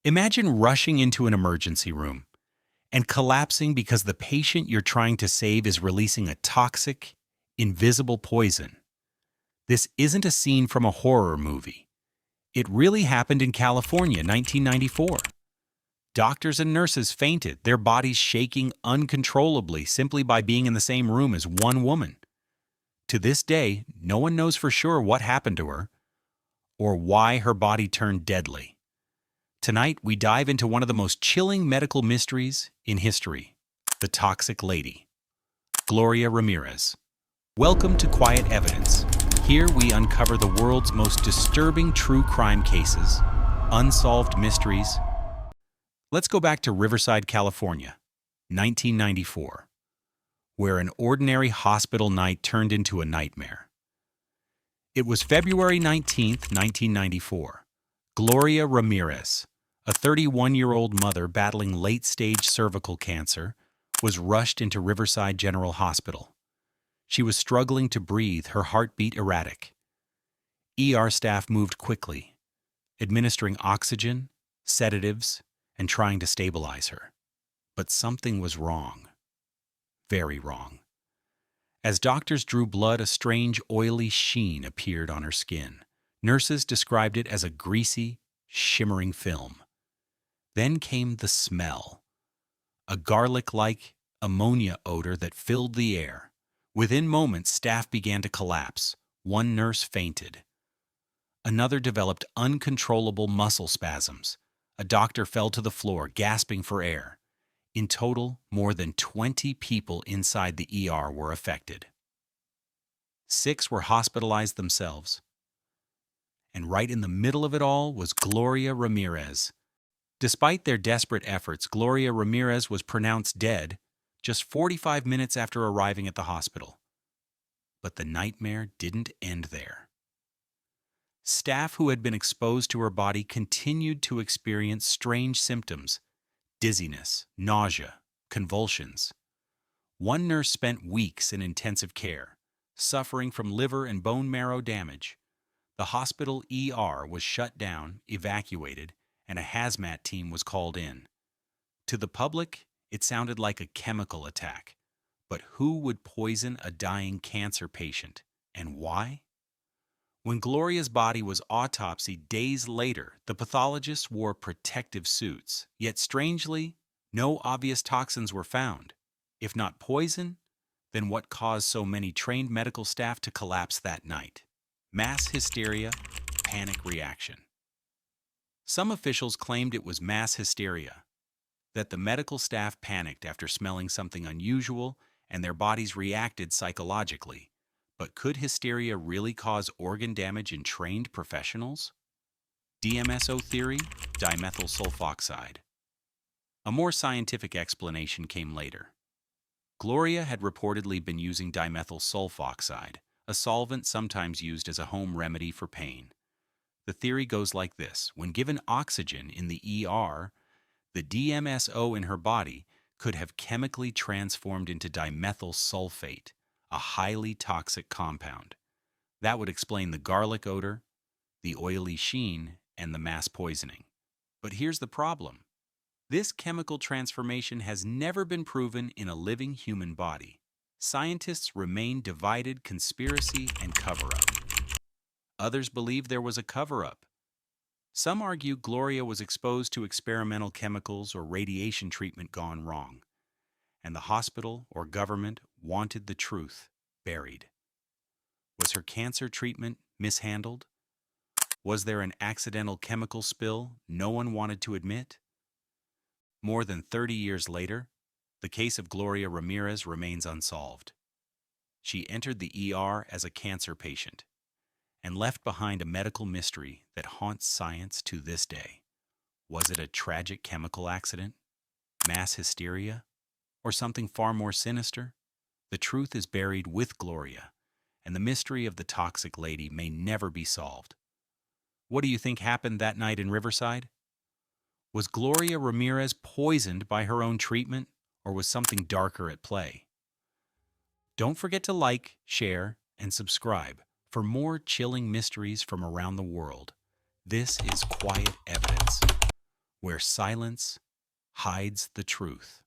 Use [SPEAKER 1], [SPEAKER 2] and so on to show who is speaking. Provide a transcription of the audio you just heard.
[SPEAKER 1] Imagine rushing into an emergency room and collapsing because the patient you're trying to save is releasing a toxic, invisible poison. This isn't a scene from a horror movie. It really happened in California, 1994. Doctors and nurses fainted, their bodies shaking uncontrollably simply by being in the same room as one woman. To this day, no one knows for sure what happened to her or why her body turned deadly. Tonight, we dive into one of the most chilling medical mysteries in history, the Toxic Lady. Gloria Ramirez. Welcome to Quiet Evidence. Here we uncover the world's most disturbing true crime cases, unsolved mysteries. Let's go back to Riverside, California, 1994, where an ordinary hospital night turned into a nightmare. It was February 19th, 1994. Gloria Ramirez, a 31-year-old mother battling late-stage cervical cancer, was rushed into Riverside General Hospital. She was struggling to breathe, her heartbeat erratic. ER staff moved quickly, administering oxygen, sedatives, and trying to stabilize her. But something was wrong. Very wrong. As doctors drew blood, a strange, oily sheen appeared on her skin. Nurses described it as a greasy, shimmering film. Then came the smell, a garlic-like ammonia odor that filled the air. Within moments, staff began to collapse. One nurse fainted. Another developed uncontrollable muscle spasms. A doctor fell to the floor, gasping for air. In total, more than 20 people inside the ER were affected. 6 were hospitalized themselves. And right in the middle of it all was Gloria Ramirez. Despite their desperate efforts, Gloria Ramirez was pronounced dead just 45 minutes after arriving at the hospital. But the nightmare didn't end there. Staff who had been exposed to her body continued to experience strange symptoms: dizziness, nausea, convulsions. One nurse spent weeks in intensive care, suffering from liver and bone marrow damage. The hospital ER was shut down, evacuated, and a hazmat team was called in. To the public, it sounded like a chemical attack. But who would poison a dying cancer patient, and why? When Gloria's body was autopsied days later, the pathologists wore protective suits. Yet strangely, no obvious toxins were found. If not poison, then what caused so many trained medical staff to collapse that night? Mass hysteria, panic reaction. Some officials claimed it was mass hysteria, that the medical staff panicked after smelling something unusual and their bodies reacted psychologically. But could hysteria really cause organ damage in trained professionals? DMSO theory, dimethyl sulfoxide. A more scientific explanation came later. Gloria had reportedly been using dimethyl sulfoxide, a solvent sometimes used as a home remedy for pain. The theory goes like this: when given oxygen in the ER, the DMSO in her body could have chemically transformed into dimethyl sulfate, a highly toxic compound. That would explain the garlic odor, the oily sheen, and the mass poisoning. But here's the problem. This chemical transformation has never been proven in a living human body. Scientists remain divided: conspiracy and cover-up. Others believe there was a cover-up. Some argue Gloria was exposed to experimental chemicals or radiation treatment gone wrong, and the hospital or government wanted the truth buried. Was her cancer treatment mishandled? Was there an accidental chemical spill no one wanted to admit? More than 30 years later, the case of Gloria Ramirez remains unsolved. She entered the ER as a cancer patient and left behind a medical mystery that haunts science to this day. Was it a tragic chemical accident, mass hysteria, or something far more sinister? The truth is buried with Gloria, and the mystery of the Toxic Lady may never be solved. What do you think happened that night in Riverside? Was Gloria Ramirez poisoned by her own treatment, or was something darker at play? Don't forget to like, share, and subscribe for more chilling mysteries from around the world. This is Quiet Evidence. where silence hides the truth.